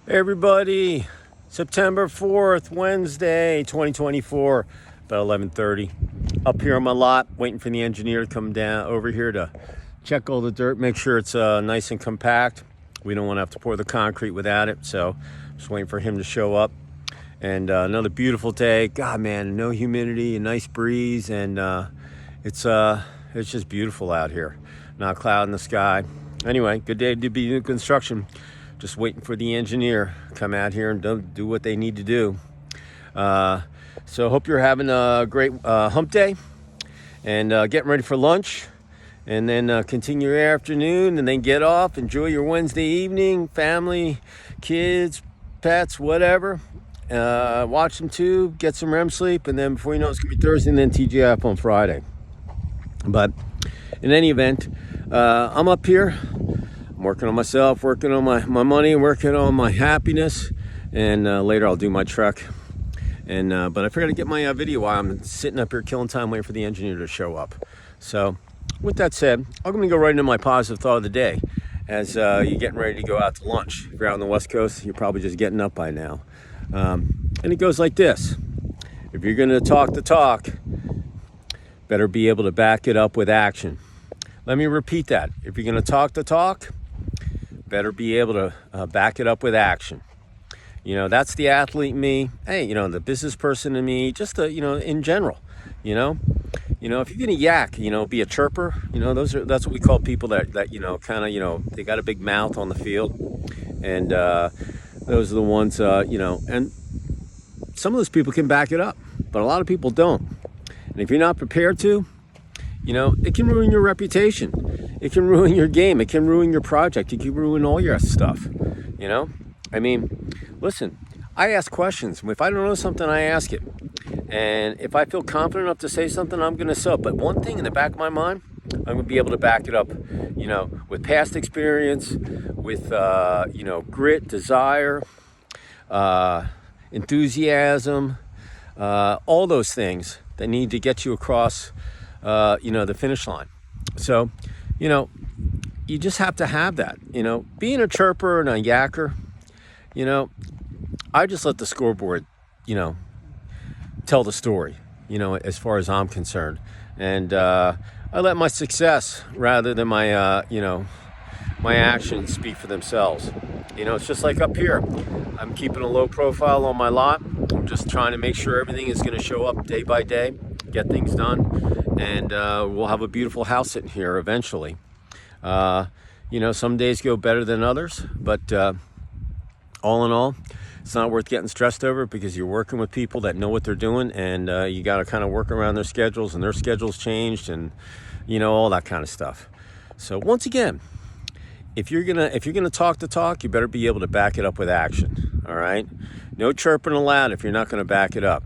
Hey everybody, September 4th, Wednesday, 2024, about 11:30. Up here on my lot, waiting for the engineer to come down over here to check all the dirt, make sure it's nice and compact. We don't want to have to pour the concrete without it, so just waiting for him to show up. And another beautiful day. God, man, no humidity, a nice breeze, and it's just beautiful out here. Not a cloud in the sky. Anyway, good day to be doing construction. Just waiting for the engineer to come out here and do what they need to do. So hope you're having a great hump day and getting ready for lunch, and then continue your afternoon, and then get off, enjoy your Wednesday evening, family, kids, pets, whatever. Watch some tube, get some REM sleep, and then before you know it's gonna be Thursday and then TGIF on Friday. But in any event, I'm up here. I'm working on myself, working on my money, working on my happiness, and later I'll do my truck. And but I forgot to get my video while I'm sitting up here killing time waiting for the engineer to show up. So with that said, I'm going to go right into my positive thought of the day as you're getting ready to go out to lunch. If you're out on the West Coast, you're probably just getting up by now. And it goes like this. If you're going to talk the talk, better be able to back it up with action. Let me repeat that. If you're going to talk the talk, better be able to back it up with action. You know, that's the athlete in me. Hey, you know, the business person in me, just in general, you know, if you're going to yak, be a chirper, that's what we call people that they got a big mouth on the field. And those are the ones, and some of those people can back it up, but a lot of people don't. And if you're not prepared to, it can ruin your reputation. It can ruin your game. It can ruin your project. It can ruin all your stuff. I mean, listen, I ask questions. If I don't know something, I ask it. And if I feel confident enough to say something, I'm going to say it. But one thing in the back of my mind, I'm going to be able to back it up, with past experience, with, grit, desire, enthusiasm, all those things that need to get you across the finish line. So, you just have to have that, being a chirper and a yacker, I just let the scoreboard, tell the story, as far as I'm concerned. And I let my success rather than my, my actions speak for themselves. It's just like up here. I'm keeping a low profile on my lot. I'm just trying to make sure everything is going to show up day by day, get things done, and we'll have a beautiful house sitting here eventually. Some days go better than others, but all in all, it's not worth getting stressed over, because you're working with people that know what they're doing, and you got to kind of work around their schedules, and their schedules changed, and all that kind of stuff. So once again, if you're gonna talk the talk, you better be able to back it up with action. All right, no chirping allowed if you're not going to back it up.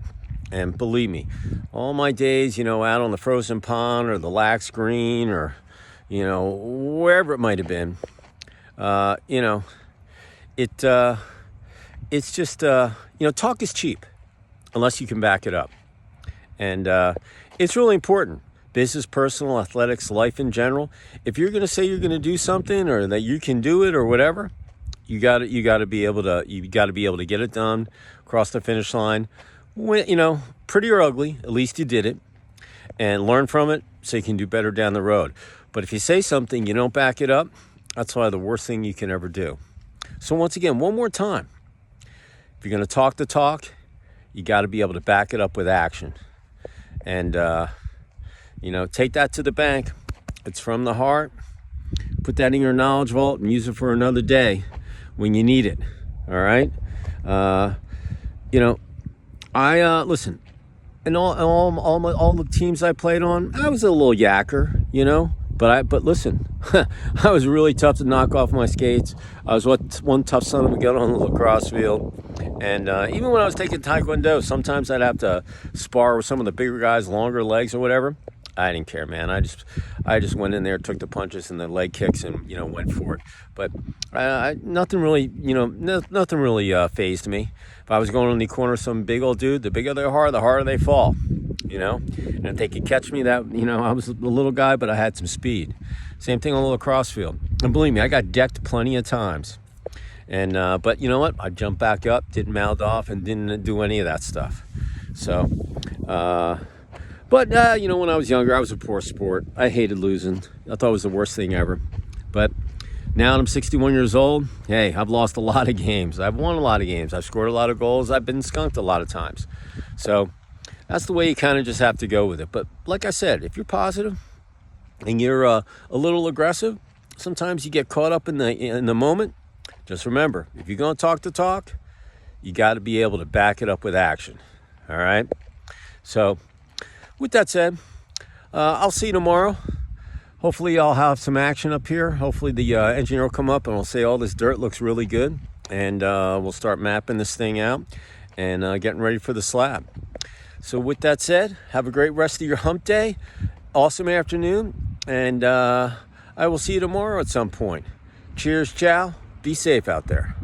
And believe me, all my days, out on the frozen pond or the lax green or wherever it might have been, it's just talk is cheap unless you can back it up. And it's really important. Business, personal, athletics, life in general. If you're going to say you're going to do something, or that you can do it, or whatever, you got to be able to get it done, cross the finish line. When, pretty or ugly, at least you did it, and learn from it so you can do better down the road. But if you say something, you don't back it up, that's probably the worst thing you can ever do. So once again, one more time, if you're going to talk the talk, you got to be able to back it up with action. And, take that to the bank. It's from the heart. Put that in your knowledge vault and use it for another day when you need it. All right? I listen, and all the teams I played on, I was a little yacker, but listen, I was really tough to knock off my skates. I was one tough son of a gun on the lacrosse field. And even when I was taking Taekwondo, sometimes I'd have to spar with some of the bigger guys, longer legs or whatever. I didn't care, man. I just went in there, took the punches and the leg kicks, and went for it. But nothing really fazed me. If I was going on the corner of some big old dude, the bigger they are, the harder they fall. And if they could catch me, that I was a little guy, but I had some speed. Same thing on the lacrosse field. And believe me, I got decked plenty of times. And but you know what? I jumped back up, didn't mouth off, and didn't do any of that stuff. So, but you know, when I was younger, I was a poor sport. I hated losing. I thought it was the worst thing ever. But now that I'm 61 years old, hey, I've lost a lot of games. I've won a lot of games. I've scored a lot of goals. I've been skunked a lot of times. So that's the way you kind of just have to go with it. But like I said, if you're positive and you're a little aggressive, sometimes you get caught up in the moment. Just remember, if you're going to talk the talk, you got to be able to back it up with action. All right? So with that said, I'll see you tomorrow. Hopefully I'll have some action up here. Hopefully the engineer will come up and will say, all this dirt looks really good. And we'll start mapping this thing out and getting ready for the slab. So with that said, have a great rest of your hump day. Awesome afternoon. And I will see you tomorrow at some point. Cheers, ciao. Be safe out there.